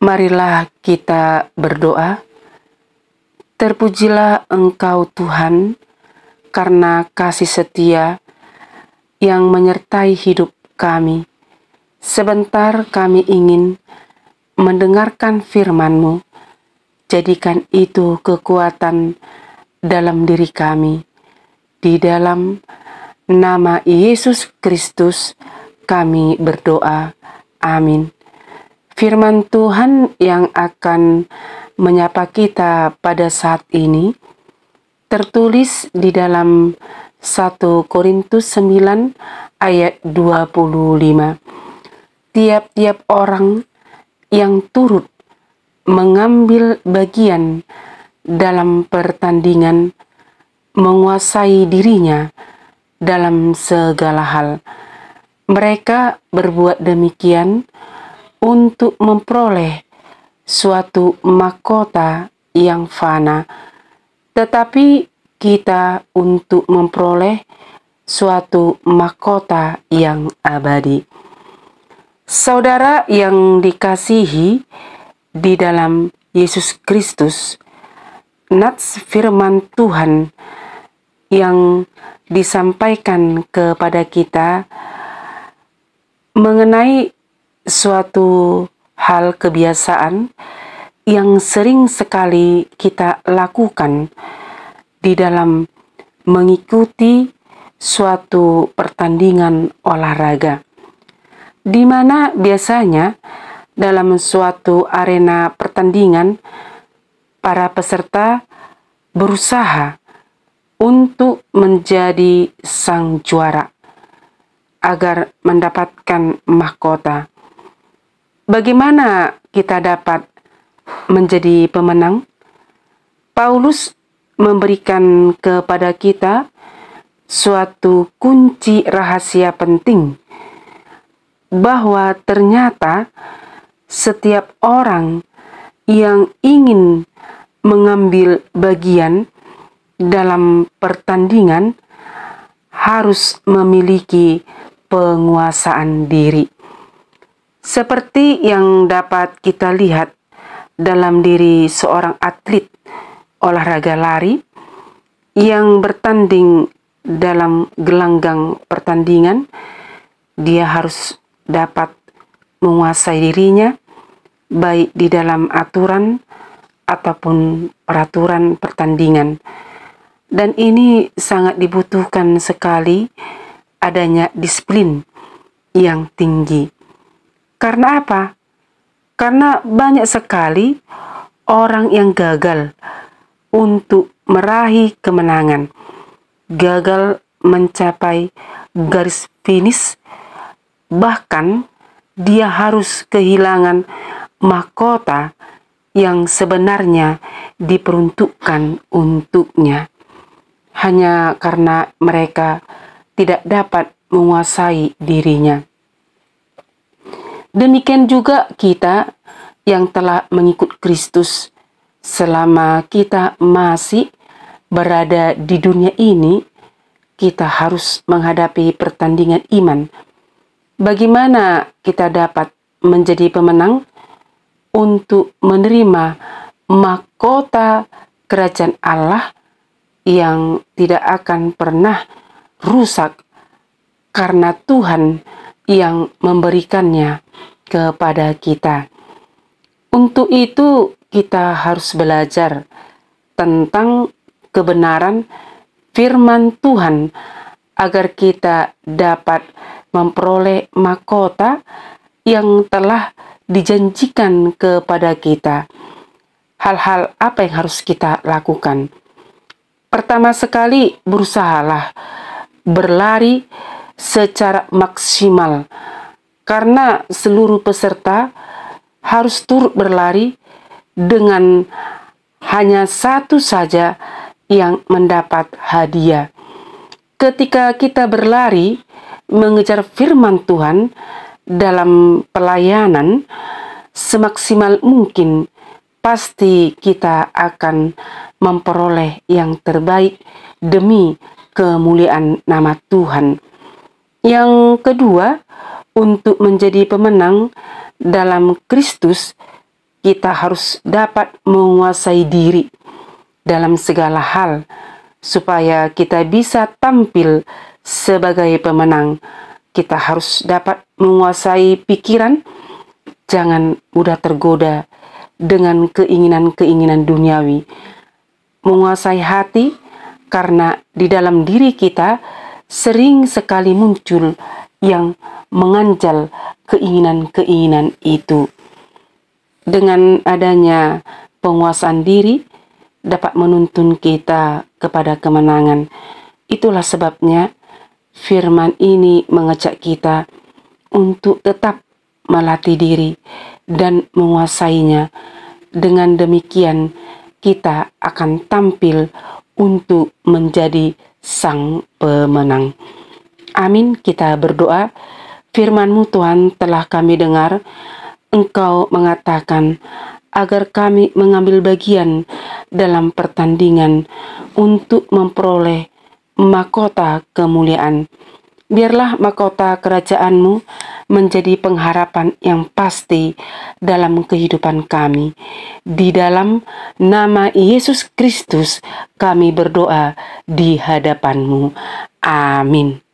Marilah kita berdoa. Terpujilah Engkau Tuhan, karena kasih setia yang menyertai hidup kami. Sebentar kami ingin mendengarkan firman-Mu. Jadikan itu kekuatan dalam diri kami. Di dalam nama Yesus Kristus kami berdoa. Amin. Firman Tuhan yang akan menyapa kita pada saat ini tertulis di dalam 1 Korintus 9 ayat 25. Tiap-tiap orang yang turut mengambil bagian dalam pertandingan menguasai dirinya dalam segala hal. Mereka berbuat demikian untuk memperoleh suatu mahkota yang fana, tetapi kita untuk memperoleh suatu mahkota yang abadi. Saudara yang dikasihi di dalam Yesus Kristus, nats firman Tuhan yang disampaikan kepada kita mengenai suatu hal kebiasaan yang sering sekali kita lakukan di dalam mengikuti suatu pertandingan olahraga, di mana biasanya dalam suatu arena pertandingan para peserta berusaha untuk menjadi sang juara agar mendapatkan mahkota. Bagaimana kita dapat menjadi pemenang? Paulus memberikan kepada kita suatu kunci rahasia penting, bahwa ternyata setiap orang yang ingin mengambil bagian dalam pertandingan harus memiliki penguasaan diri. Seperti yang dapat kita lihat dalam diri seorang atlet olahraga lari yang bertanding dalam gelanggang pertandingan, dia harus dapat menguasai dirinya, baik di dalam aturan ataupun peraturan pertandingan. Dan ini sangat dibutuhkan sekali adanya disiplin yang tinggi. Karena apa? Karena banyak sekali orang yang gagal untuk meraih kemenangan, gagal mencapai garis finish, bahkan dia harus kehilangan mahkota yang sebenarnya diperuntukkan untuknya, hanya karena mereka tidak dapat menguasai dirinya. Demikian juga kita yang telah mengikut Kristus, selama kita masih berada di dunia ini, kita harus menghadapi pertandingan iman. Bagaimana kita dapat menjadi pemenang untuk menerima mahkota kerajaan Allah yang tidak akan pernah rusak, karena Tuhan yang memberikannya kepada kita. Untuk itu kita harus belajar tentang kebenaran firman Tuhan agar kita dapat memperoleh mahkota yang telah dijanjikan kepada kita. Hal-hal apa yang harus kita lakukan? Pertama sekali, berusahalah berlari secara maksimal, karena seluruh peserta harus turut berlari dengan hanya satu saja yang mendapat hadiah. Ketika kita berlari mengejar firman Tuhan dalam pelayanan semaksimal mungkin, pasti kita akan memperoleh yang terbaik demi kemuliaan nama Tuhan. Yang kedua, untuk menjadi pemenang dalam Kristus, kita harus dapat menguasai diri dalam segala hal, supaya kita bisa tampil sebagai pemenang. Kita harus dapat menguasai pikiran, jangan mudah tergoda dengan keinginan-keinginan duniawi. Menguasai hati, karena di dalam diri kita sering sekali muncul yang menganjal keinginan-keinginan itu. Dengan adanya penguasaan diri dapat menuntun kita kepada kemenangan. Itulah sebabnya firman ini mengajak kita untuk tetap melatih diri dan menguasainya. Dengan demikian kita akan tampil untuk menjadi sang pemenang. Amin. Kita berdoa. Firman-Mu Tuhan telah kami dengar. Engkau mengatakan agar kami mengambil bagian dalam pertandingan untuk memperoleh mahkota kemuliaan. Biarlah mahkota kerajaan-Mu menjadi pengharapan yang pasti dalam kehidupan kami. Di dalam nama Yesus Kristus kami berdoa di hadapan-Mu. Amin.